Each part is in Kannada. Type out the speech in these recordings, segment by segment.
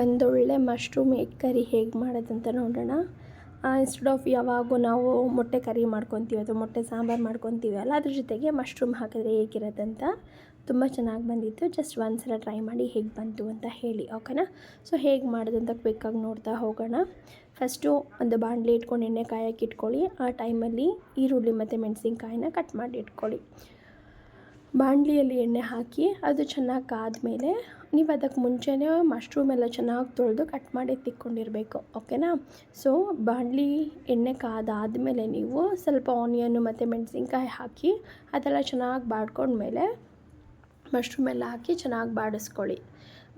ಒಂದೊಳ್ಳೆ ಮಶ್ರೂಮ್ ಎಗ್ ಕರಿ ಹೇಗೆ ಮಾಡೋದಂತ ನೋಡೋಣ. ಇನ್ಸ್ಟೆಡ್ ಆಫ್ ಯಾವಾಗೂ ನಾವು ಮೊಟ್ಟೆ ಕರಿ ಮಾಡ್ಕೊತೀವಿ ಅಥವಾ ಮೊಟ್ಟೆ ಸಾಂಬಾರು ಮಾಡ್ಕೊತೀವಿ ಅಲ್ಲ, ಅದ್ರ ಜೊತೆಗೆ ಮಶ್ರೂಮ್ ಹಾಕಿದ್ರೆ ಹೇಗಿರೋದಂತ ತುಂಬ ಚೆನ್ನಾಗಿ ಬಂದಿತ್ತು. ಜಸ್ಟ್ ಒಂದು ಸಲ ಟ್ರೈ ಮಾಡಿ ಹೇಗೆ ಬಂತು ಅಂತ ಹೇಳಿ, ಓಕೆನಾ. ಸೊ ಹೇಗೆ ಮಾಡೋದಂತ ಕ್ವಿಕ್ಕಾಗಿ ನೋಡ್ತಾ ಹೋಗೋಣ. ಫಸ್ಟು ಒಂದು ಬಾಣಲೆ ಇಟ್ಕೊಂಡು ಎಣ್ಣೆ ಕಾಯಕ್ಕೆ ಇಟ್ಕೊಳ್ಳಿ. ಆ ಟೈಮಲ್ಲಿ ಈರುಳ್ಳಿ ಮತ್ತು ಮೆಣಸಿನ್ಕಾಯಿನ ಕಟ್ ಮಾಡಿ ಇಟ್ಕೊಳ್ಳಿ. ಬಾಣಲಿಯಲ್ಲಿ ಎಣ್ಣೆ ಹಾಕಿ ಅದು ಚೆನ್ನಾಗಿ ಕಾದ್ಮೇಲೆ ನೀವು ಅದಕ್ಕೆ ಮುಂಚೆನೇ ಮಶ್ರೂಮ್ ಎಲ್ಲ ಚೆನ್ನಾಗಿ ತೊಳೆದು ಕಟ್ ಮಾಡಿ ತಿಕ್ಕೊಂಡಿರಬೇಕು, ಓಕೆನಾ. ಸೊ ಬಾಣಲಿ ಎಣ್ಣೆ ಕಾದಾದಮೇಲೆ ನೀವು ಸ್ವಲ್ಪ ಆನಿಯನ್ನು ಮತ್ತು ಮೆಣಸಿನ್ಕಾಯಿ ಹಾಕಿ ಅದೆಲ್ಲ ಚೆನ್ನಾಗಿ ಬಾಡ್ಕೊಂಡ್ಮೇಲೆ ಮಶ್ರೂಮ್ ಎಲ್ಲ ಹಾಕಿ ಚೆನ್ನಾಗಿ ಬಾಡಿಸ್ಕೊಳ್ಳಿ.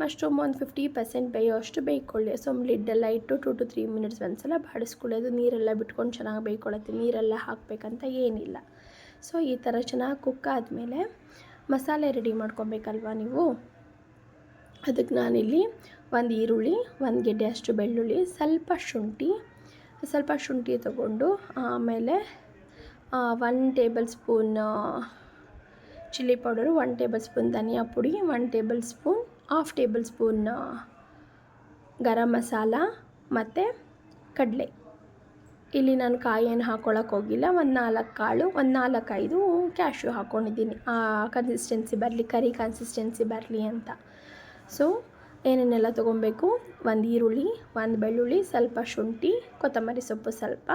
ಮಶ್ರೂಮ್ ಒಂದು 50% ಬೇಯೋಷ್ಟು ಬೇಯ್ಕೊಳ್ಳಿ. ಸೊ ಲಿಡ್ಡೆಲ್ಲ ಇಟ್ಟು 2 to 3 minutes ಒಂದ್ಸಲ ಬಾಡಿಸ್ಕೊಳ್ಳಿ. ಅದು ನೀರೆಲ್ಲ ಬಿಟ್ಕೊಂಡು ಚೆನ್ನಾಗಿ ಬೇಯ್ಕೊಳ್ಳುತ್ತೆ, ನೀರೆಲ್ಲ ಹಾಕಬೇಕಂತ ಏನಿಲ್ಲ. ಸೊ ಈ ಥರ ಚೆನ್ನಾಗಿ ಕುಕ್ ಆದಮೇಲೆ ಮಸಾಲೆ ರೆಡಿ ಮಾಡ್ಕೊಬೇಕಲ್ವ ನೀವು. ಅದಕ್ಕೆ ನಾನಿಲ್ಲಿ ಒಂದು ಈರುಳ್ಳಿ, 1 ಗೆಡ್ಡೆ ಅಷ್ಟು ಬೆಳ್ಳುಳ್ಳಿ, ಸ್ವಲ್ಪ ಶುಂಠಿ ತೊಗೊಂಡು, ಆಮೇಲೆ 1 tablespoon chilli powder, 1 tablespoon ಧನಿಯಾ ಪುಡಿ, 1 tablespoon, 1/2 tablespoon garam masala ಮತ್ತು ಕಡಲೆ. ಇಲ್ಲಿ ನಾನು ಕಾಯಿ ಏನು ಹಾಕ್ಕೊಳಕ್ಕೆ ಹೋಗಿಲ್ಲ. ಒಂದು 4 ಕಾಳು, ಒಂದು 4-5 ಕ್ಯಾಶ್ಯೂ ಹಾಕ್ಕೊಂಡಿದ್ದೀನಿ, ಆ ಕನ್ಸಿಸ್ಟೆನ್ಸಿ ಬರಲಿ, ಕರಿ ಕನ್ಸಿಸ್ಟೆನ್ಸಿ ಬರಲಿ ಅಂತ. ಸೊ ಏನೇನೆಲ್ಲ ತೊಗೊಬೇಕು: 1 ಈರುಳ್ಳಿ, 1 ಬೆಳ್ಳುಳ್ಳಿ, ಸ್ವಲ್ಪ ಶುಂಠಿ, ಕೊತ್ತಂಬರಿ ಸೊಪ್ಪು ಸ್ವಲ್ಪ,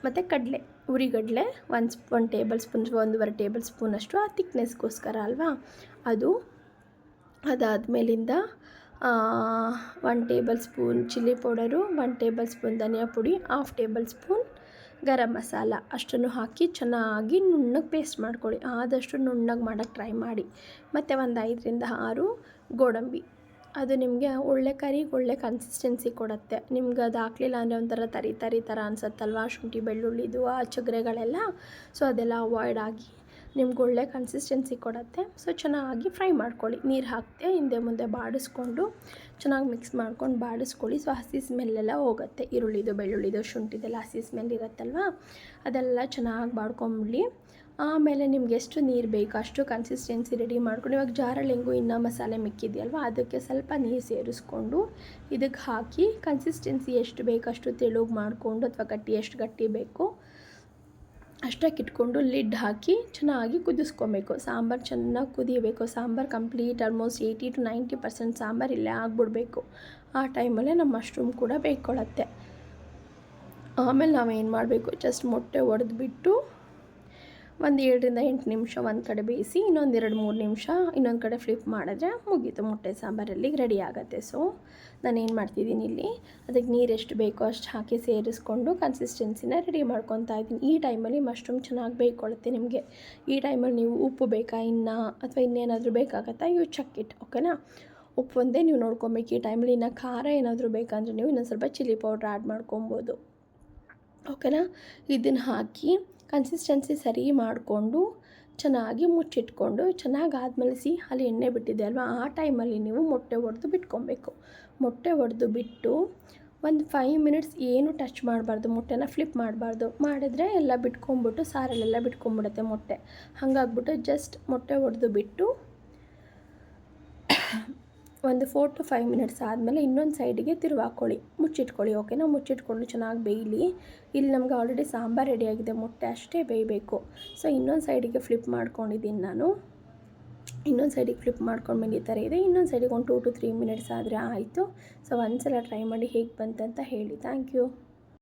ಮತ್ತು ಕಡಲೆ, ಉರಿಗಡಲೆ 1 ಟೇಬಲ್ ಸ್ಪೂನ್, 1.5 ಟೇಬಲ್ ಸ್ಪೂನಷ್ಟು, ಆ ತಿಕ್ನೆಸ್ಗೋಸ್ಕರ ಅಲ್ವಾ ಅದು. ಅದಾದಮೇಲಿಂದ 1 tablespoon chilli powder, 1 tablespoon ಧನಿಯಾ ಪುಡಿ, 1/2 ಟೇಬಲ್ ಸ್ಪೂನ್ ಗರಂ ಮಸಾಲ ಅಷ್ಟನ್ನು ಹಾಕಿ ಚೆನ್ನಾಗಿ ನುಣ್ಣಗೆ ಪೇಸ್ಟ್ ಮಾಡ್ಕೊಳ್ಳಿ. ಆದಷ್ಟು ನುಣ್ಣಗೆ ಮಾಡೋಕ್ಕೆ ಟ್ರೈ ಮಾಡಿ. ಮತ್ತು ಒಂದು 5-6 ಗೋಡಂಬಿ. ಅದು ನಿಮಗೆ ಒಳ್ಳೆ ಕನ್ಸಿಸ್ಟೆನ್ಸಿ ಕೊಡುತ್ತೆ. ನಿಮ್ಗೆ ಅದು ಹಾಕಲಿಲ್ಲ ಅಂದರೆ ಒಂಥರ ತರಿ ಥರ ಅನ್ಸುತ್ತಲ್ವ ಶುಂಠಿ ಬೆಳ್ಳುಳ್ಳಿದು ಆ ಚುಗ್ರೆಗಳೆಲ್ಲ. ಸೊ ಅದೆಲ್ಲ ಅವಾಯ್ಡ್ ಆಗಿ ನಿಮ್ಗೆ ಒಳ್ಳೆ ಕನ್ಸಿಸ್ಟೆನ್ಸಿ ಕೊಡುತ್ತೆ. ಸೊ ಚೆನ್ನಾಗಿ ಫ್ರೈ ಮಾಡ್ಕೊಳ್ಳಿ. ನೀರು ಹಾಕದೆ ಹಿಂದೆ ಮುಂದೆ ಬಾಡಿಸ್ಕೊಂಡು ಚೆನ್ನಾಗಿ ಮಿಕ್ಸ್ ಮಾಡ್ಕೊಂಡು ಬಾಡಿಸ್ಕೊಳ್ಳಿ. ಸೊ ಹಸಿ ಸ್ಮೆಲ್ಲೆಲ್ಲ ಹೋಗುತ್ತೆ. ಈರುಳ್ಳಿದು, ಬೆಳ್ಳುಳ್ಳಿದು, ಶುಂಠಿದೆಲ್ಲ ಹಸಿ ಸ್ಮೆಲ್ ಇರುತ್ತಲ್ವ, ಅದೆಲ್ಲ ಚೆನ್ನಾಗಿ ಬಾಡ್ಕೊಂಬಿಡಿ. ಆಮೇಲೆ ನಿಮ್ಗೆ ಎಷ್ಟು ನೀರು ಬೇಕು ಅಷ್ಟು ಕನ್ಸಿಸ್ಟೆನ್ಸಿ ರೆಡಿ ಮಾಡ್ಕೊಂಡು, ಇವಾಗ ಜಾರಲ್ಲಿ ಹೆಂಗೂ ಇನ್ನೂ ಮಸಾಲೆ ಮಿಕ್ಕಿದೆಯಲ್ವ, ಅದಕ್ಕೆ ಸ್ವಲ್ಪ ನೀರು ಸೇರಿಸ್ಕೊಂಡು ಇದಕ್ಕೆ ಹಾಕಿ ಕನ್ಸಿಸ್ಟೆನ್ಸಿ ಎಷ್ಟು ಬೇಕಷ್ಟು ತೆಳುಗೆ ಮಾಡಿಕೊಂಡು, ಅಥವಾ ಎಷ್ಟು ಗಟ್ಟಿ ಬೇಕು ಅಷ್ಟಕ್ಕೆ ಇಟ್ಕೊಂಡು ಲಿಡ್ ಹಾಕಿ ಚೆನ್ನಾಗಿ ಕುದಿಸ್ಕೊಬೇಕು. ಸಾಂಬಾರು ಚೆನ್ನಾಗಿ ಕುದಿಯಬೇಕು. Sambar complete almost 80 to 90% sambar ಇಲ್ಲೇ ಆಗಿಬಿಡ್ಬೇಕು. ಆ ಟೈಮಲ್ಲೇ ನಮ್ಮ ಮಶ್ರೂಮ್ ಕೂಡ ಬೇಯ್ಕೊಳ್ಳುತ್ತೆ. ಆಮೇಲೆ ನಾವೇನು ಮಾಡಬೇಕು, ಜಸ್ಟ್ ಮೊಟ್ಟೆ ಒಡೆದ್ಬಿಟ್ಟು ಒಂದು 7-8 ನಿಮಿಷ ಒಂದು ಕಡೆ ಬೇಯಿಸಿ, ಇನ್ನೊಂದು 2-3 ನಿಮಿಷ ಇನ್ನೊಂದು ಕಡೆ ಫ್ಲಿಪ್ ಮಾಡಿದ್ರೆ ಮುಗೀತು, ಮೊಟ್ಟೆ ಸಾಂಬಾರಲ್ಲಿ ರೆಡಿ ಆಗುತ್ತೆ. ಸೊ ನಾನೇನು ಮಾಡ್ತಿದ್ದೀನಿ ಇಲ್ಲಿ, ಅದಕ್ಕೆ ನೀರು ಎಷ್ಟು ಬೇಕೋ ಅಷ್ಟು ಹಾಕಿ ಸೇರಿಸ್ಕೊಂಡು ಕನ್ಸಿಸ್ಟೆನ್ಸಿನ ರೆಡಿ ಮಾಡ್ಕೊತಾ ಇದ್ದೀನಿ. ಈ ಟೈಮಲ್ಲಿ ಮಶ್ರೂಮ್ ಚೆನ್ನಾಗಿ ಬೇಯ್ಕೊಳ್ಳುತ್ತೆ ನಿಮಗೆ. ಈ ಟೈಮಲ್ಲಿ ನೀವು ಉಪ್ಪು ಬೇಕಾ ಅಥವಾ ಇನ್ನೇನಾದರೂ ಬೇಕಾಗತ್ತಾ, ಇವು ಚೆಕ್ ಇಟ್, ಓಕೆನಾ. ಉಪ್ಪು ಒಂದೇ ನೀವು ನೋಡ್ಕೊಬೇಕು. ಈ ಟೈಮಲ್ಲಿ ಇನ್ನು ಖಾರ ಏನಾದರೂ ಬೇಕಂದರೆ ನೀವು ಇನ್ನೊಂದು ಸ್ವಲ್ಪ ಚಿಲ್ಲಿ ಪೌಡ್ರ್ ಆ್ಯಡ್ ಮಾಡ್ಕೊಬೋದು, ಓಕೆನಾ. ಇದನ್ನು ಹಾಕಿ ಕನ್ಸಿಸ್ಟೆನ್ಸಿ ಸರಿ ಮಾಡಿಕೊಂಡು ಚೆನ್ನಾಗಿ ಮುಚ್ಚಿಟ್ಕೊಂಡು, ಚೆನ್ನಾಗಿ ಆದಮೇಲೆ ಅಲ್ಲಿ ಎಣ್ಣೆ ಬಿಟ್ಟಿದೆ ಅಲ್ವಾ, ಆ ಟೈಮಲ್ಲಿ ನೀವು ಮೊಟ್ಟೆ ಒಡೆದು ಬಿಟ್ಕೊಬೇಕು. ಮೊಟ್ಟೆ ಒಡೆದು ಬಿಟ್ಟು ಒಂದು 5 minutes ಏನು ಟಚ್ ಮಾಡಬಾರ್ದು, ಮೊಟ್ಟೆನ ಫ್ಲಿಪ್ ಮಾಡಬಾರ್ದು. ಮಾಡಿದ್ರೆ ಎಲ್ಲ ಬಿಟ್ಕೊಂಬಿಟ್ಟು ಸಾರಲ್ಲೆಲ್ಲ ಬಿಟ್ಕೊಂಬಿಡುತ್ತೆ ಮೊಟ್ಟೆ. ಹಾಗಾಗ್ಬಿಟ್ಟು ಜಸ್ಟ್ ಮೊಟ್ಟೆ ಒಡೆದು ಬಿಟ್ಟು ಒಂದು 4 to 5 minutes ಆದಮೇಲೆ ಇನ್ನೊಂದು ಸೈಡಿಗೆ ತಿರುವಾಕೊಳ್ಳಿ, ಮುಚ್ಚಿಟ್ಕೊಳ್ಳಿ, ಓಕೆನಾ. ಮುಚ್ಚಿಟ್ಕೊಂಡು ಚೆನ್ನಾಗಿ ಬೇಯಲಿ. ಇಲ್ಲಿ ನಮ್ಗೆ ಆಲ್ರೆಡಿ ಸಾಂಬಾರು ರೆಡಿಯಾಗಿದೆ, ಮೊಟ್ಟೆ ಅಷ್ಟೇ ಬೇಯಬೇಕು. ಸೊ ಇನ್ನೊಂದು ಸೈಡಿಗೆ ಫ್ಲಿಪ್ ಮಾಡ್ಕೊಂಡಿದ್ದೀನಿ ನಾನು. ಇನ್ನೊಂದು ಸೈಡಿಗೆ ಫ್ಲಿಪ್ ಮಾಡ್ಕೊಂಡ್ಮೇಲೆ ಈ ಥರ ಇದೆ. ಇನ್ನೊಂದು ಸೈಡಿಗೆ ಒಂದು 2 to 3 minutes ಆದರೆ ಆಯಿತು. ಸೊ ಒಂದು ಸಲ ಟ್ರೈ ಮಾಡಿ ಹೇಗೆ ಬಂತಂತ ಹೇಳಿ. Thank you.